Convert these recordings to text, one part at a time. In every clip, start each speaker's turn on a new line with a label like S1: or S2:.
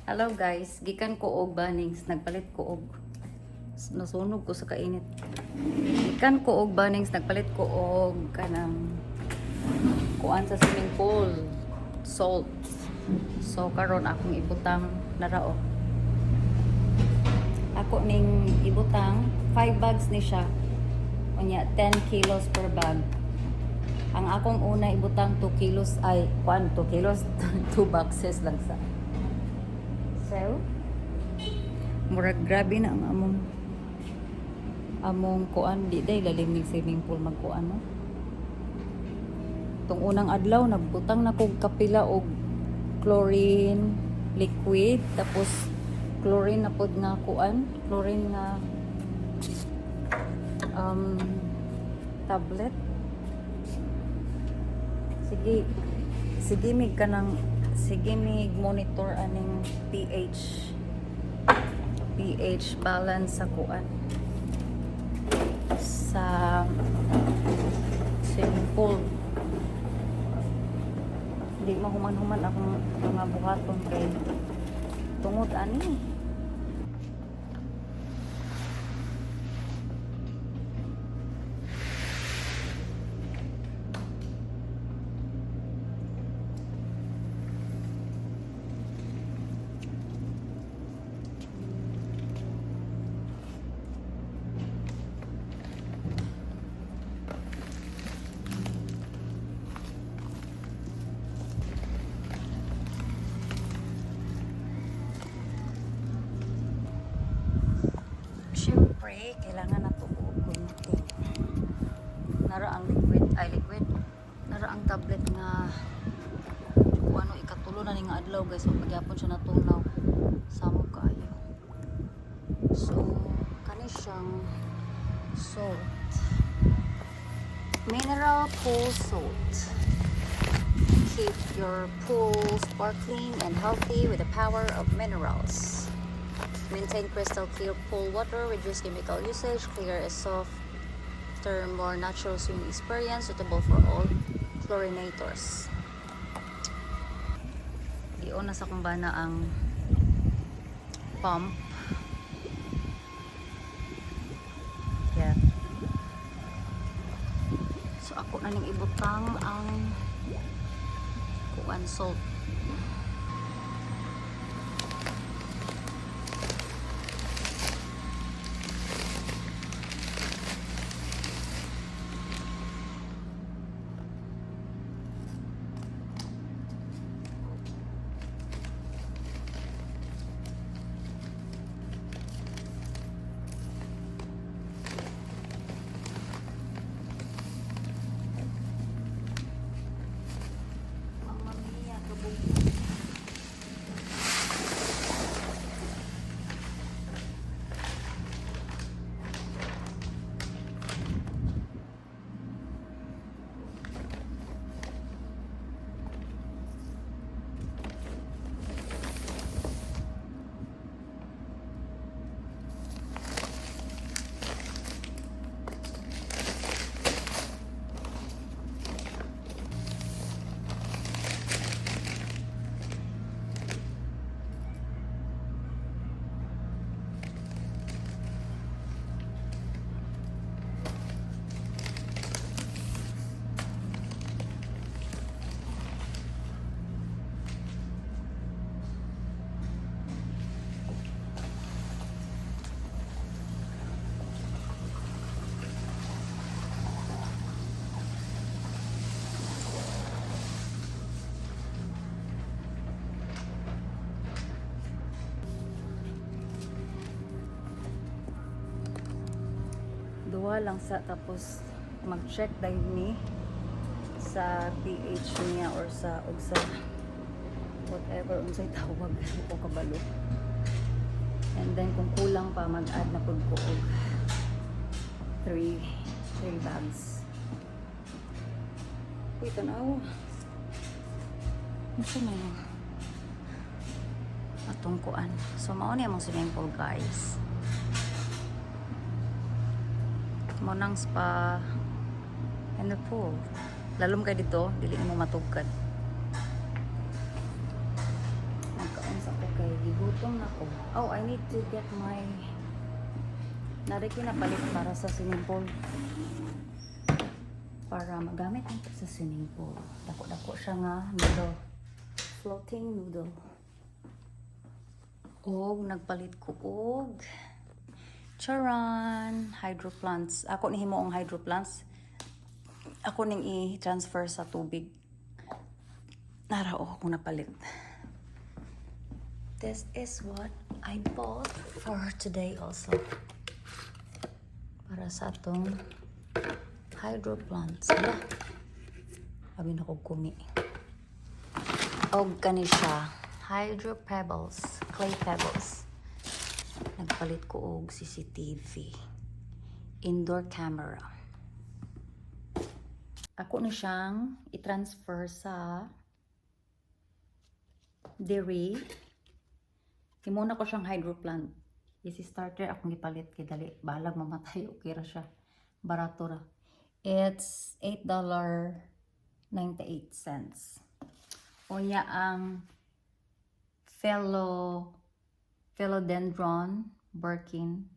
S1: Hello guys, gikan ko og banings, nagpalit ko og nasunog ko sa kainit. Gikan ko og banings, nagpalit ko og kanang kuan sa swimming pool, salt. So karon akong ibutang narao. Ako ning ibutang 5 bags ni siya. Unya 10 kilos per bag. Ang akong una ibutang 2 kilos ay kuan 2 kilos 2 boxes lang sa. So, murag grabe na ang among kuan di day lalim ning swimming pool magkuan no. Tung unang adlaw nagbutang na kog kapila og chlorine liquid tapos chlorine na pod nga kuan, chlorine nga tablet. Sige mig kanang sige mig monitor aning pH balance sa kuan sa swimming pool. Hindi mahuman-human akong mga buhaton kay tungod ani. Siyempre, kailangan na ito kunti. Nara ang liquid. Nara ang tablet nga kung ano, ikatulo na ning adlaw guys. So, pagyapon siya natunaw. Samo kayo. So, kani siyang salt. Mineral pool salt. Keep your pool sparkling and healthy with the power of minerals. Maintain crystal clear pool water, reduce chemical usage, clear a softer, more natural swimming experience suitable for all chlorinators. Iyon na sa kumbana ang pump. Yeah. So ako na ning ibutang ang kuan salt. Duwa lang sa tapos mag-check dahil ni sa pH niya or sa whatever unsay tawag ko kabalo. And then kung kulang pa mag-add na pud ko og 3 bags. Uy, tanaw. Ano na yun? Atong kuan. So mao ni among swimming pool guys. Monang spa and the pool. Lalom kay dito, dili mo matugkad. Nagkaon sa ko kay Gutom na ko. Oh, I need to get my nariki na palit para sa swimming pool. Para magamit nito sa swimming pool. Dako-dako siya nga noodle. Floating noodle. Og nagpalit ko og charan hydro plants. Ako ni himo ang hydro plants. Ako ning i-transfer sa tubig. Narao akong napalit. This is what I bought for today also. Para sa atong hydro plants. Hala. Abi na ko kumi. Og kani siya. Hydro pebbles. Clay pebbles. Nagpalit ko og CCTV. Indoor camera. Ako na siyang i-transfer sa dairy. Himuna ko siyang hydro plant. Easy starter akong ipalit kay dali balag mamatay okay ra siya. Barato ra. It's $8.98. Unya ang philodendron Birkin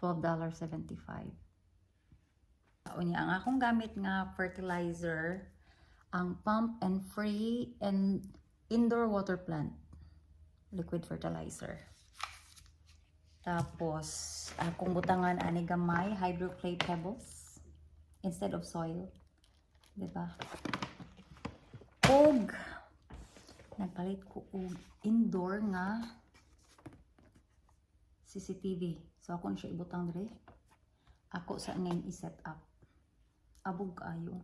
S1: $12.75. Unya ang akong gamit nga fertilizer ang Pump and Free and indoor water plant liquid fertilizer. Tapos akong butangan ani gamay hydro clay pebbles instead of soil, diba? Og nagpalit ko og indoor nga CCTV. So ako siya ibutang dire. Ako sa ning i-set up. Abog kayo.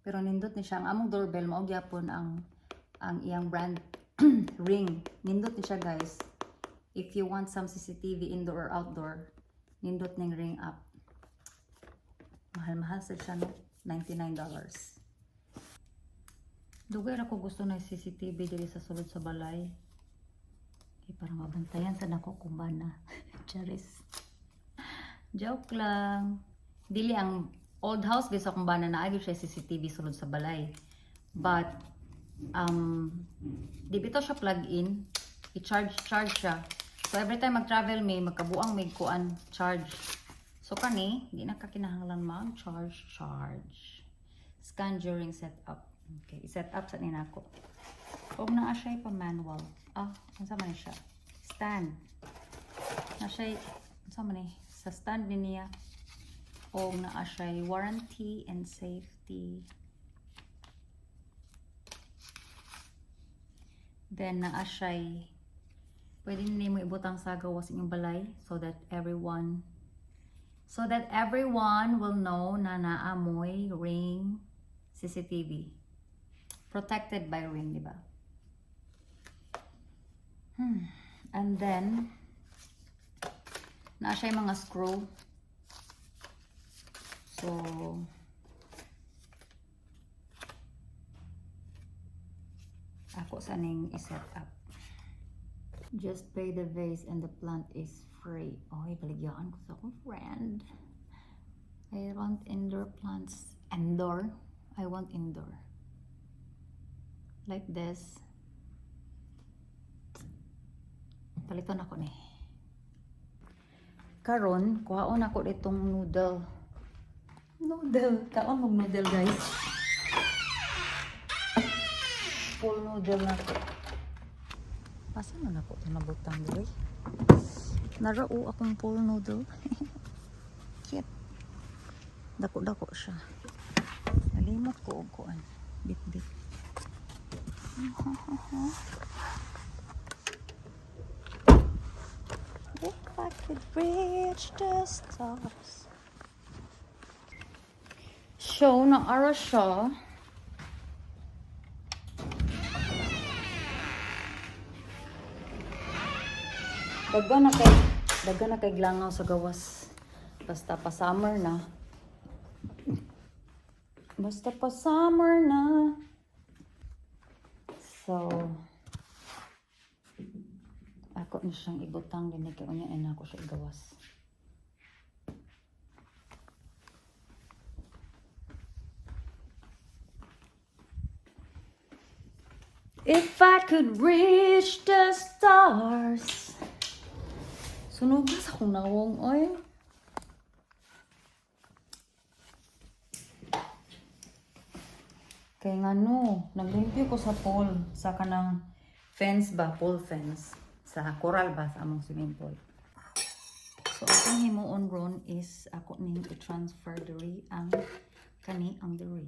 S1: Pero nindot ni siya ang among doorbell mao gyapon ang iyang brand Ring. Nindot ni siya guys. If you want some CCTV indoor or outdoor, nindot ning Ring app. Mahal-mahal sa siya no, $99. Dugay ra ko gusto na CCTV diri sa sulod sa balay. Kay para mabantayan sa nako kung bana. Charis. Joke lang. Dili ang old house bisa kung bana na agi siya CCTV sulod sa balay. But di bitaw siya plug-in, i-charge siya. So every time mag-travel may magkabuang may kuan charge. So kani, di na ka kinahanglan mag-charge. Scan during setup. Okay, i-set up sa ninako. Huwag na siya pa manual. Ano man siya? Stand. Na siya, ano man sa stand din niya. O na siya warranty and safety. Then na siya pwede nini mo ibutang sa gawas inyong balay so that everyone will know na naamoy Ring CCTV. Protected by Ring, di ba? And then na siya mga screw. So ako sa ning i-set up. Just pay the vase and the plant is free. Oy, baligyan ko sa akong friend. I want indoor plants. Indoor? I want indoor. Like this. Palitan ako ni. Karon, kuhaon ako itong noodle. Kaon mong noodle guys. Full noodle na ko. Asa na ako ito nabutang dito? Narao akong full noodle. Cute. Dako-dako siya. Nalimot ko og kuan. Bit-bit. If I could reach the stars. Show na ara siya. Daga na kay glangaw sa gawas. Basta pa summer na. So ako na siyang ibutang din kay unya na ako siya igawas. If I could reach the stars. Sunugas akong nawong, oy. Kaya nga no, naglimpyo ko sa pool, sa kanang fence ba, pool fence. Sa coral ba, sa among swimming pool. So, akong himuon ron is ako ning i-transfer diri ang kani ang diri.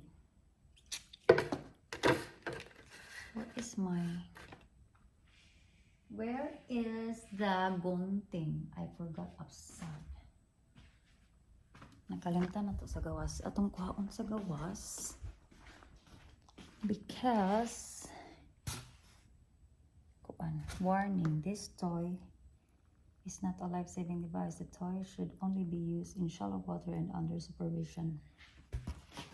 S1: Where is the gunting? I forgot upside. Nakalimutan na to sa gawas. Atong kuhaon sa gawas. Because warning, this toy is not a life-saving device. The toy should only be used in shallow water and under supervision.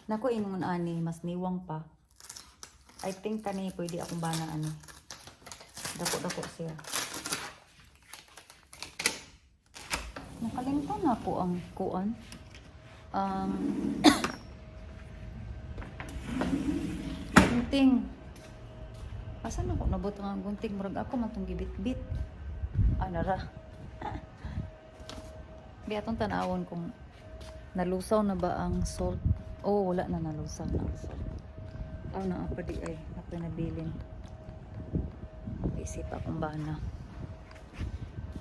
S1: Naku, ingon ani, mas niwang pa. I think kani pwede akong bana ani. Dako-dako siya. Nakalimutan na ako ang kuan. Gunting. Asan ako nabot ang gunting? Murag ako man tong gibit-bit. Nara. Di atong tanawon kung nalusaw na ba ang salt. Oh, wala na nalusaw na ang salt. Naapa di ay. Ako nabilin. Isip akong bana.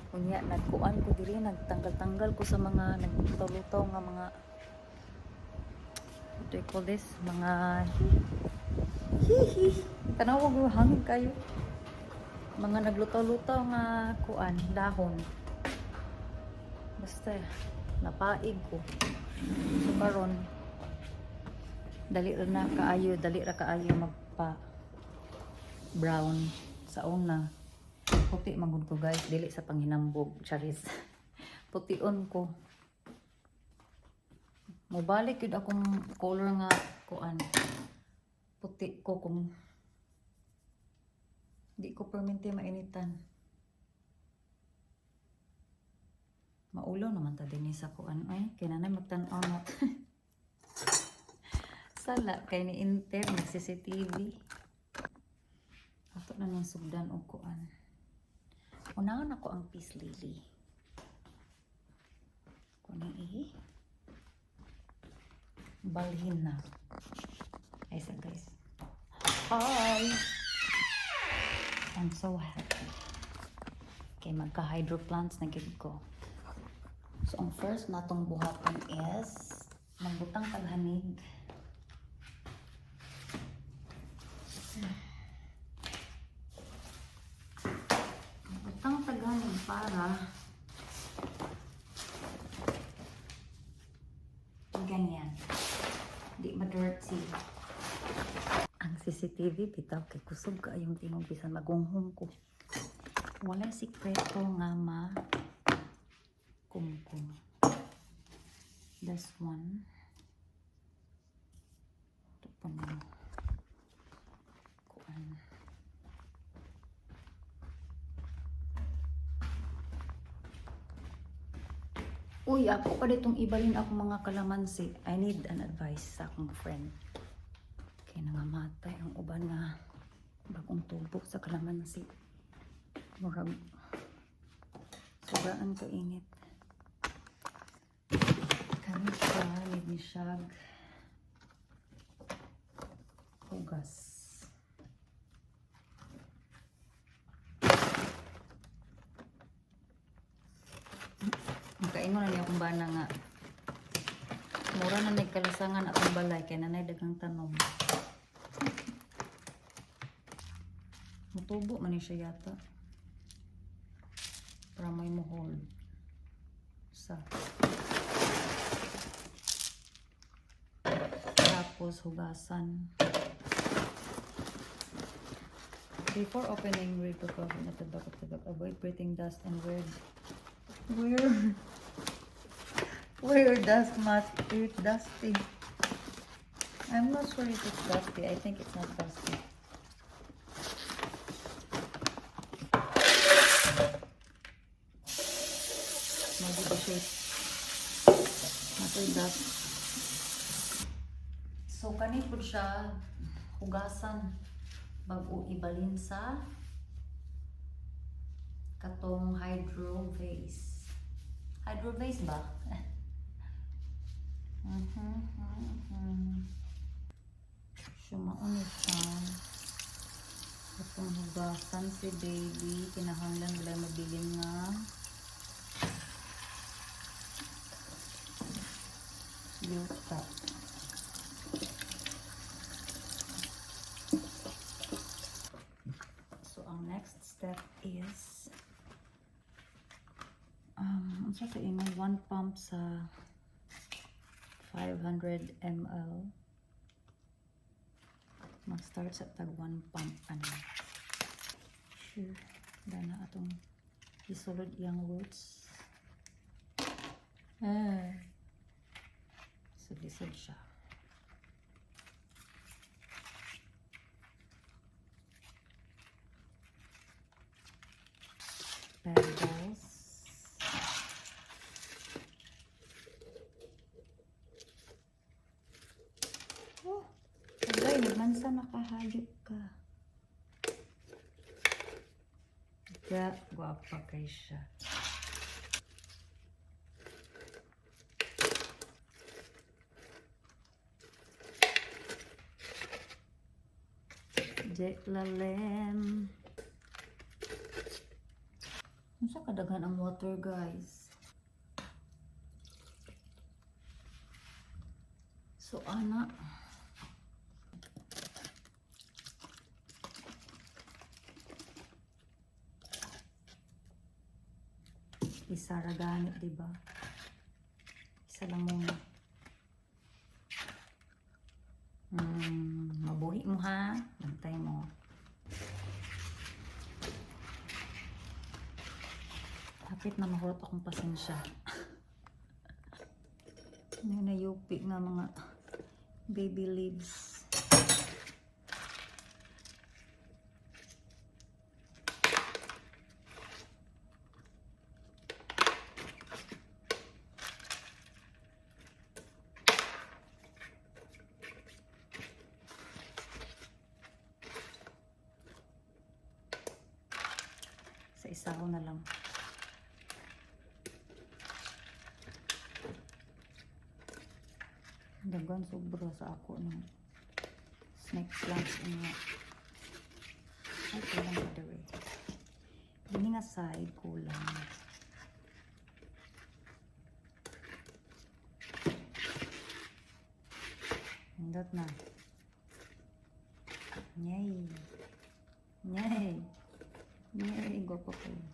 S1: Kunya, nagkuan ko diri. Nagtanggal-tanggal ko sa mga naglutaw-lutaw nga mga what do you call this? Mga tanawag ko hangin kayo. Mga naglutaw-lutaw nga kuan, dahon. Basta napaig ko. So karon dali ra kaayo magpa brown sa una. Puti magud ko guys, dili sa panghinambog, charis. Putiun ko. Mobalik yun akong color nga kuan. Puti ko kung di ko perminti mainitan. Maulaw naman ta din sa kuan. Ay, kinanay magtan-aw na. Sala, kay ni Inter, nag-CCTV. Ato na nang sugdan o kuan. Unahan ako ang peace lily. Kunin balhin na. Ay sa guys. Hi! I'm so happy. Okay, magka-hydro plants na gid ko. So, ang first natong buhaton is magbutang kaghanig. Magbutang kaghanig para ganyan. Di ma-dirty. Ang CCTV bitaw kay kusog kaayong tingog bisan magunghong ko. Wala sikreto nga kumkum. This one. Ito pa na. Kuan. Uy, ako pa ditong ibalin ako mga kalamansi. I need an advice sa akong friend. Kaya nangamatay ang uban nga bagong tubo sa kalamansi. Murag sobraan kainit. Kami siya, need ni siyag hugas. Kaingon na niya akong bana nga mura na nagkalasangan akong balay kaya nanay dagang tanom. Mutubo man siya yata para may mohol sa tapos hugasan. Before opening, read the cover at the back of the bag. Avoid breathing dust and where dust must be dusty. I'm not sure if it's dusty. I think it's not dusty. Maybe the shape. Not dust. So kani po siya hugasan. bago ibalin sa katong hydro vase. Hydro vase ba? Sumaon siya. Katong hugasan si baby, kinahanglan wala mabilin nga yuta. So ang next step is unsa to ino, 1 pump sa 500 ml. Mag-start sa tag 1 pump ano. Sure, dana atong isulod iyang roots. Lisod siya. Petals. Oh, agay, nagmansa nakahayop ka. Guwapa kay siya. Lalem. Unsa kadaghan ang water, guys? So ana isa ra ganit, diba? Isa lang muna. Mabuhi mo ha. Bantay mo. Hapit na mahurot akong pasensya. Nayupi nga mga baby leaves. Sa isa ko na lang. Dagan sobra sa ako ng snake plants niya. Ay, kulang ka dere. Dini nga side, kulang. Hindot na. Yay! Yay! Yay! Gwapa kayo.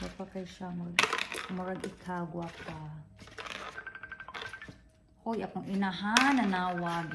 S1: Gwapa kayo siya. Marag ikagwa pa. Hoy, akong inahan, nanawag,